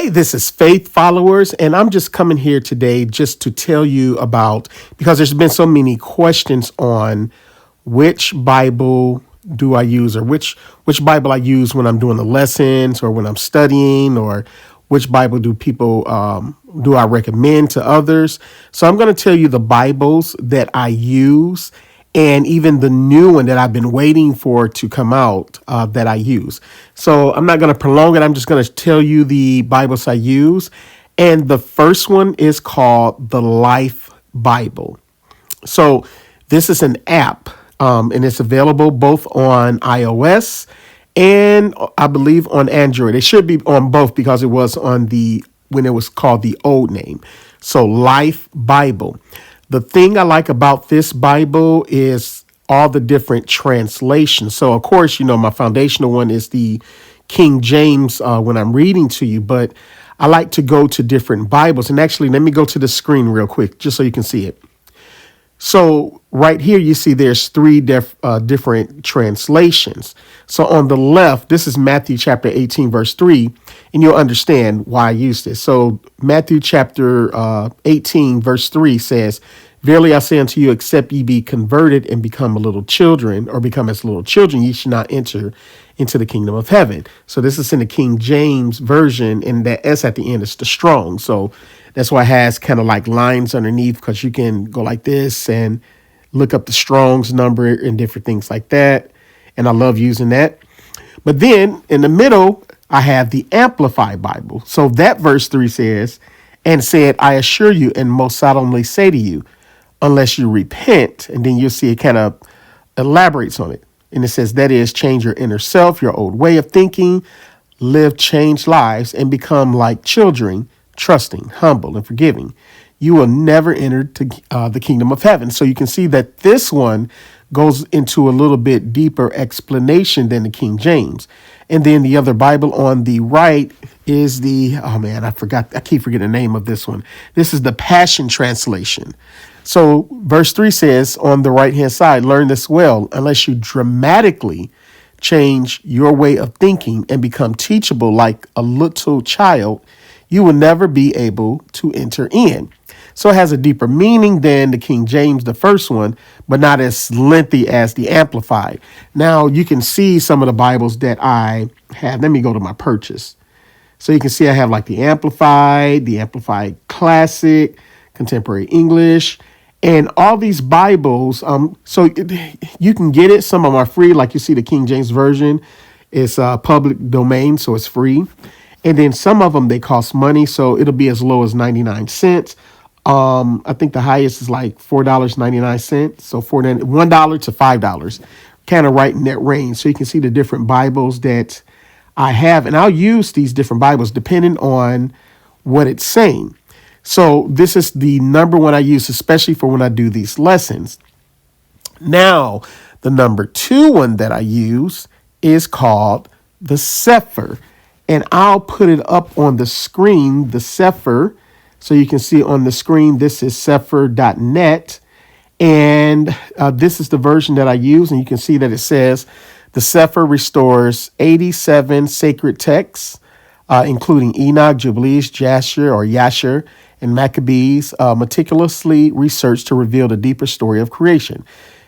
Hey, this is Faith Followers, and I'm just coming here today just to tell you about, because there's been so many questions on which Bible do I use, or which Bible I use when I'm doing the lessons or when I'm studying, or which Bible do people do I recommend to others. So I'm going to tell you the Bibles that I use, and even the new one that I've been waiting for to come out that I use. So I'm not going to prolong it. I'm just going to tell you the Bibles I use. And the first one is called the Life Bible. So this is an app, and it's available both on iOS and I believe on Android. It should be on both because it was on when it was called the old name. So Life Bible. The thing I like about this Bible is all the different translations. So, of course, my foundational one is the King James when I'm reading to you, but I like to go to different Bibles. And actually, let me go to the screen real quick just so you can see it. So right here, you see there's three different translations. So on the left, this is Matthew chapter 18, verse 3, and you'll understand why I use this. So Matthew chapter 18, verse 3 says, "Verily I say unto you, except ye be converted and become little children, or become as little children, ye should not enter into the kingdom of heaven." So this is in the King James version, and that S at the end is the strong. So that's why it has kind of like lines underneath, because you can go like this and look up the Strong's number and different things like that. And I love using that. But then in the middle, I have the Amplified Bible. So that verse 3 says, "And said, I assure you and most solemnly say to you, unless you repent," and then you'll see it kind of elaborates on it. And it says, "That is, change your inner self, your old way of thinking, live changed lives, and become like children, trusting, humble, and forgiving. You will never enter the kingdom of heaven." So you can see that this one goes into a little bit deeper explanation than the King James. And then the other Bible on the right is I keep forgetting the name of this one. This is the Passion Translation. So verse 3 says on the right hand side, "Learn this well, unless you dramatically change your way of thinking and become teachable like a little child, you will never be able to enter in." So it has a deeper meaning than the King James, the first one, but not as lengthy as the Amplified. Now you can see some of the Bibles that I have. Let me go to my purchase. So you can see I have like the Amplified Classic, Contemporary English, and all these Bibles. You can get it. Some of them are free. Like you see the King James Version is public domain, so it's free. And then some of them, they cost money. So it'll be as low as 99 cents. I think the highest is like $4.99. So $1 to $5, kind of right in that range. So you can see the different Bibles that I have. And I'll use these different Bibles depending on what it's saying. So this is the number one I use, especially for when I do these lessons. Now, the number 2 one that I use is called the Sefer. And I'll put it up on the screen, the Sefer. So you can see on the screen, this is Sefer.net. And this is the version that I use. And you can see that it says the Sefer restores 87 sacred texts, including Enoch, Jubilees, Yasher, and Maccabees, meticulously researched to reveal the deeper story of creation.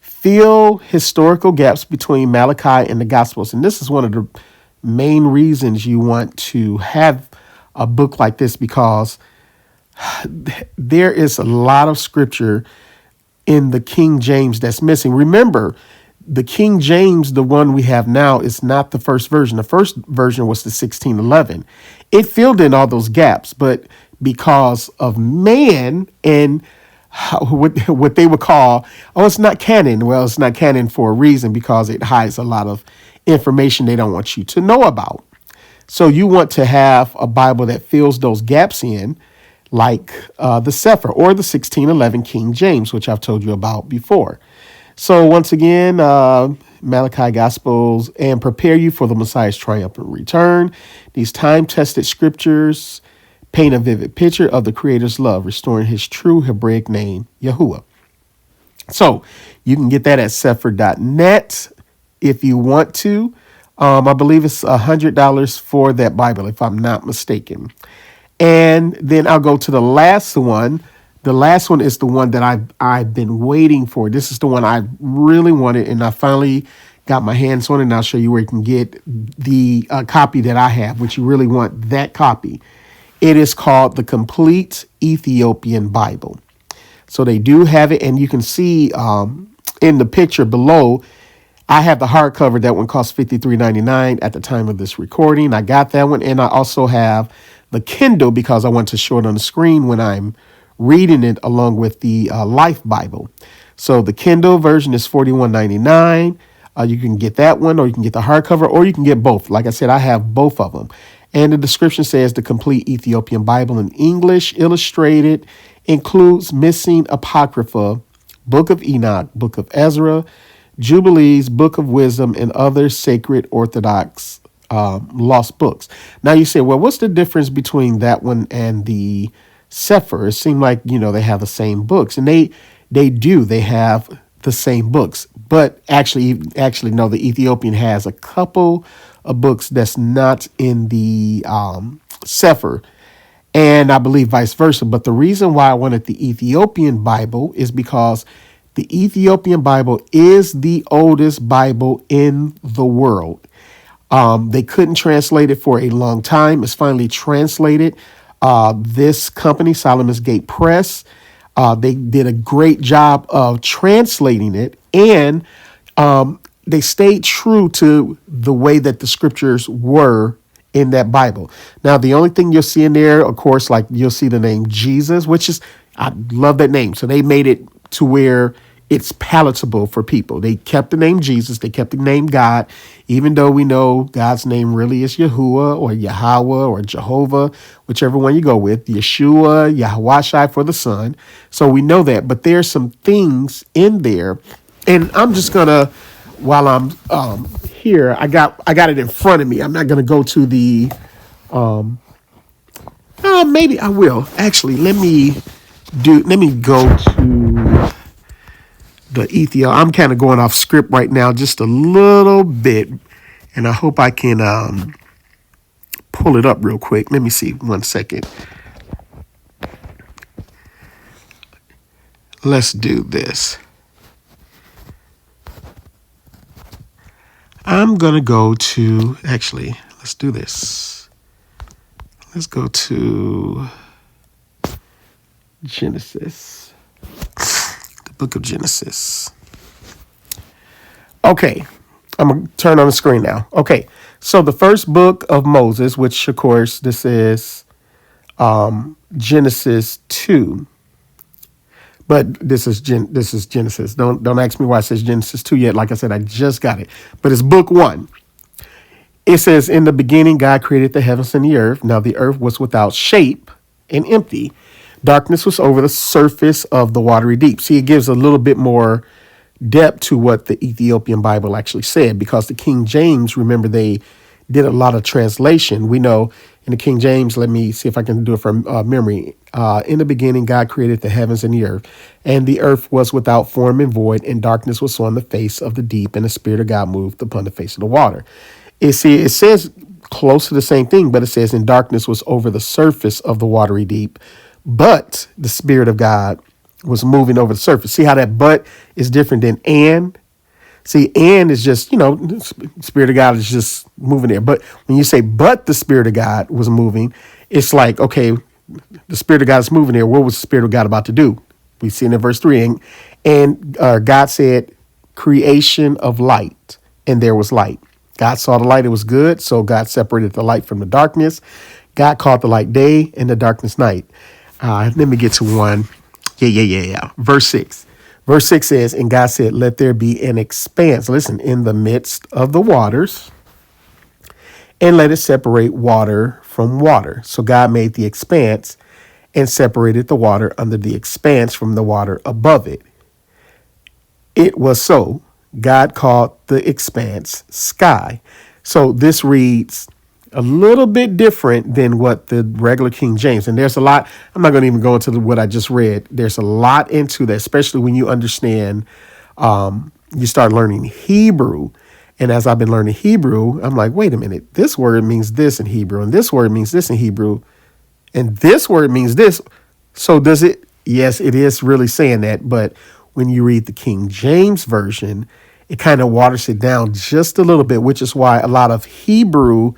Fill historical gaps between Malachi and the Gospels. And this is one of the main reasons you want to have a book like this, because there is a lot of scripture in the King James that's missing. Remember, the King James, the one we have now, is not the first version. The first version was the 1611. It filled in all those gaps, but because of man and what they would call, it's not canon. Well, it's not canon for a reason, because it hides a lot of information they don't want you to know about. So you want to have a Bible that fills those gaps in, like the Sefer or the 1611 King James, which I've told you about before. So once again, Malachi, Gospels, and prepare you for the Messiah's triumphant return. These time-tested scriptures paint a vivid picture of the Creator's love, restoring his true Hebraic name, Yahuwah. So you can get that at Sefer.net if you want to. I believe it's $100 for that Bible, if I'm not mistaken. And then I'll go to the last one. The last one is the one that I've been waiting for. This is the one I really wanted, and I finally got my hands on it. And I'll show you where you can get the copy that I have, which you really want that copy. It is called the Complete Ethiopian Bible. So they do have it, and you can see in the picture below, I have the hardcover. That one cost $53.99 at the time of this recording. I got that one, and I also have the Kindle because I want to show it on the screen when I'm reading it along with the Life Bible. So the Kindle version is $41.99. You can get that one, or you can get the hardcover, or you can get both. Like I said, I have both of them. And the description says the Complete Ethiopian Bible in English, illustrated, includes missing Apocrypha, Book of Enoch, Book of Ezra, Jubilees, Book of Wisdom, and other sacred Orthodox lost books. Now you say, well, what's the difference between that one and the Sefer? It seemed like, they have the same books, and they do. They have the same books, but actually no. The Ethiopian has a couple of books that's not in the Sefer, and I believe vice versa. But the reason why I wanted the Ethiopian Bible is because the Ethiopian Bible is the oldest Bible in the world. They couldn't translate it for a long time. It's finally translated. This company, Solomon's Gate Press, they did a great job of translating it, and they stayed true to the way that the scriptures were in that Bible. Now, the only thing you'll see in there, of course, like you'll see the name Jesus, which is, I love that name. So they made it to where it's palatable for people. They kept the name Jesus. They kept the name God, even though we know God's name really is Yahuwah or Yahweh or Jehovah, whichever one you go with, Yeshua, Yahweh for the Son. So we know that, but there's some things in there, and I'm just gonna, while I'm here, I got it in front of me. I'm not gonna go to the, maybe I will actually. Let me go to the Ethiopia. I'm kind of going off script right now, just a little bit, and I hope I can pull it up real quick. Let me see, 1 second. Let's do this. I'm gonna go to, actually, let's do this. Let's go to Genesis. Book of Genesis. Okay, I'm going to turn on the screen now. Okay, so the first book of Moses, which of course this is Genesis 2. But this is Genesis. Don't ask me why it says Genesis 2 yet. Like I said, I just got it. But it's book 1. It says, in the beginning, God created the heavens and the earth. Now the earth was without shape and empty. Darkness was over the surface of the watery deep. See, it gives a little bit more depth to what the Ethiopian Bible actually said, because the King James, remember, they did a lot of translation. We know in the King James, let me see if I can do it from memory. In the beginning, God created the heavens and the earth was without form and void, and darkness was on the face of the deep, and the Spirit of God moved upon the face of the water. It says close to the same thing, but it says, and darkness was over the surface of the watery deep, but the Spirit of God was moving over the surface. See how that but is different than and? See, and is just, Spirit of God is just moving there. But when you say, but the Spirit of God was moving, it's like, okay, the Spirit of God is moving there. What was the Spirit of God about to do? We see in verse 3, and God said, creation of light, and there was light. God saw the light, it was good. So God separated the light from the darkness. God called the light day and the darkness night. Let me get to one. Yeah. Verse 6. Verse 6 says, and God said, let there be an expanse. Listen, in the midst of the waters, and let it separate water from water. So God made the expanse and separated the water under the expanse from the water above it. It was so. God called the expanse sky. So this reads a little bit different than what the regular King James. And there's a lot. I'm not going to even go into what I just read. There's a lot into that, especially when you understand, you start learning Hebrew. And as I've been learning Hebrew, I'm like, wait a minute, this word means this in Hebrew, and this word means this in Hebrew, and this word means this. So does it? Yes, it is really saying that. But when you read the King James Version, it kind of waters it down just a little bit, which is why a lot of Hebrew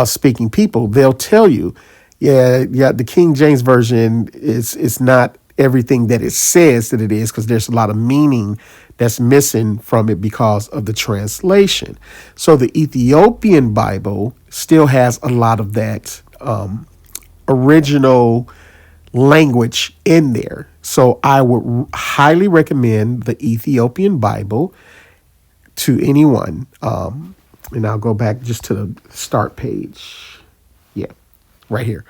speaking people, they'll tell you, yeah, the King James Version is not everything that it says that it is, because there's a lot of meaning that's missing from it because of the translation. So the Ethiopian Bible still has a lot of that original language in there. So I would highly recommend the Ethiopian Bible to anyone. And I'll go back just to the start page. Yeah, right here.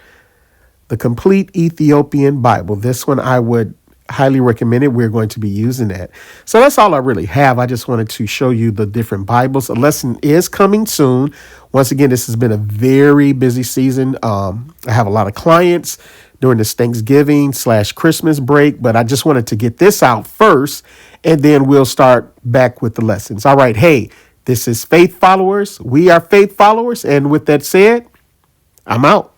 The Complete Ethiopian Bible. This one I would highly recommend it. We're going to be using that. So that's all I really have. I just wanted to show you the different Bibles. A lesson is coming soon. Once again, this has been a very busy season. I have a lot of clients during this Thanksgiving/Christmas break, but I just wanted to get this out first, and then we'll start back with the lessons. All right. Hey, this is Faith Followers. We are Faith Followers. And with that said, I'm out.